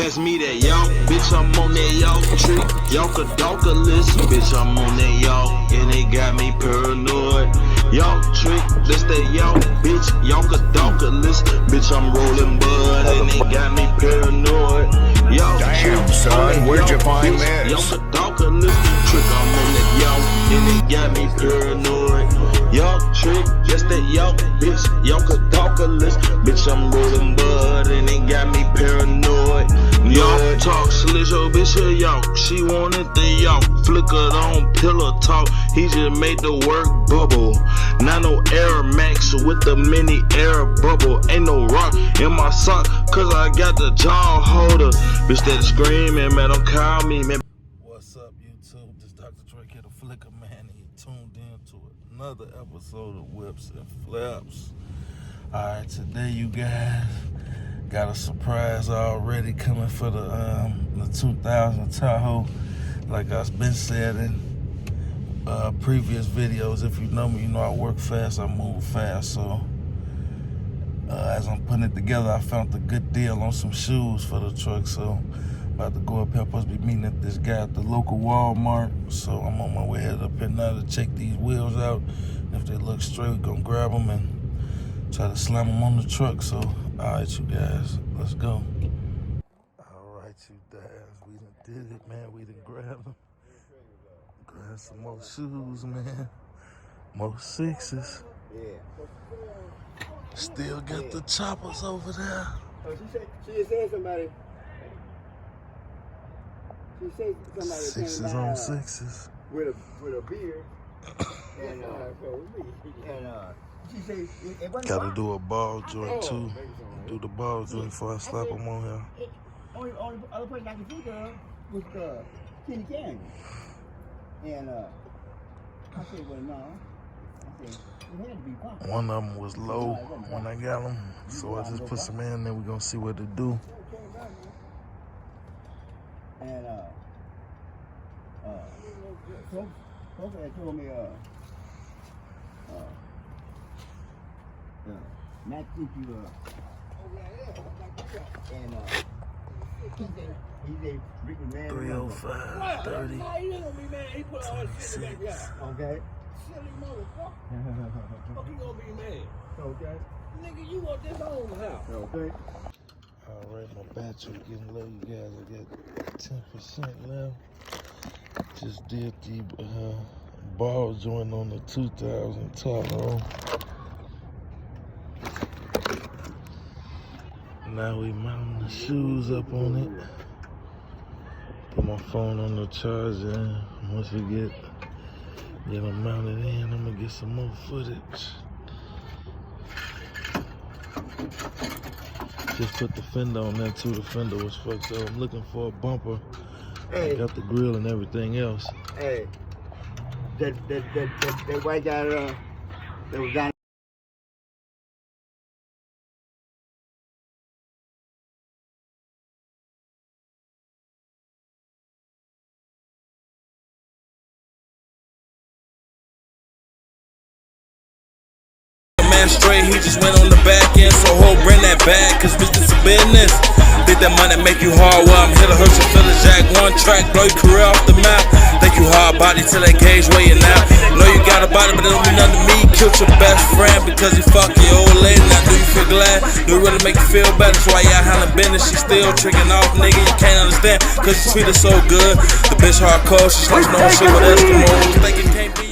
Pass me that y'all, bitch, I'm on that y'all trick. Y'all could listen, bitch, I'm on that y'all, and they got me paranoid. Y'all trick, that's that y'all, bitch, y'all could listen, bitch, I'm rolling bud, and they got me paranoid. Y'all trick, son, where'd you find this? Y'all could listen, trick, I'm on that y'all, and they got me paranoid. Y'all trick, that's that y'all, bitch, y'all could listen, bitch, I'm rolling bud, and they got me paranoid. Y'all talk slick, yo, bitch, here, y'all. She wanted the y'all. Flickered on pillow talk. He just made the work bubble. Not no Air Max with the mini air bubble. Ain't no rock in my sock, cause I got the jaw holder. Bitch, that screaming, man, don't call me, man. What's up, YouTube? This Dr. Drake here, the Flicker Man, and you tuned in to another episode of Whips and Flaps. Alright, today, you guys. Got a surprise already coming for the 2000 Tahoe. Like I've been said in previous videos, if you know me, you know I work fast, I move fast. So as I'm putting it together, I found a good deal on some shoes for the truck. So I'm about to go up here, supposed to be meeting at this guy at the local Walmart. So I'm on my way head up here now to check these wheels out. And if they look straight, we're gonna grab them and try to slam them on the truck. So, alright, you guys, let's go. Alright, you guys, we done did it, man. We done grabbed them. Grab some more shoes, man. More sixes. Still got the choppers over there. Oh, she said somebody. She said somebody Sixes came by, on sixes. with a beard. and she said it wasn't Gotta wrong. do a ball joint too. Do the ball joint before I slap them on here. Only other person I can think of was Kenny Cannon. And I said, well, no. I said, it had to be wrong. One of them was low when I got them, so I just put some in there. We're gonna see what it do. And Coach had told me Matt think you and he's a Ricky man. 305, 30, He put all his shit back out. Okay. Silly motherfucker. Fuck you gonna be mad? Okay. Nigga, you want this whole house. Okay. Alright, my battery getting low, you guys. I got 10% left. Just did the ball joint on the 2000 Tahoe. Now we mounting the shoes up on it. Put my phone on the charger. Once we get them mounted in, I'm gonna get some more footage. Just put the fender on there too. The fender was fucked up. I'm looking for a bumper. Hey. I got the grill and everything else. Hey. That white guy that was down. Straight, he just went on the back end, so ho, bring that back, cause bitch, this a business. Think that money make you hard, well, I'm here to hurt your feelings, Jack. One track, blow your career off the map. Think you hard body till that gauge weighing out. Know you got a body, but it don't mean nothing to me. Killed your best friend because he fucked your old lady. Now do you feel glad? Do it really make you feel better? That's why y'all handling business. She still tricking off, nigga, you can't understand, cause you treat her so good. The bitch hardcore, she slaps no shit with Eskimos. Think it can't be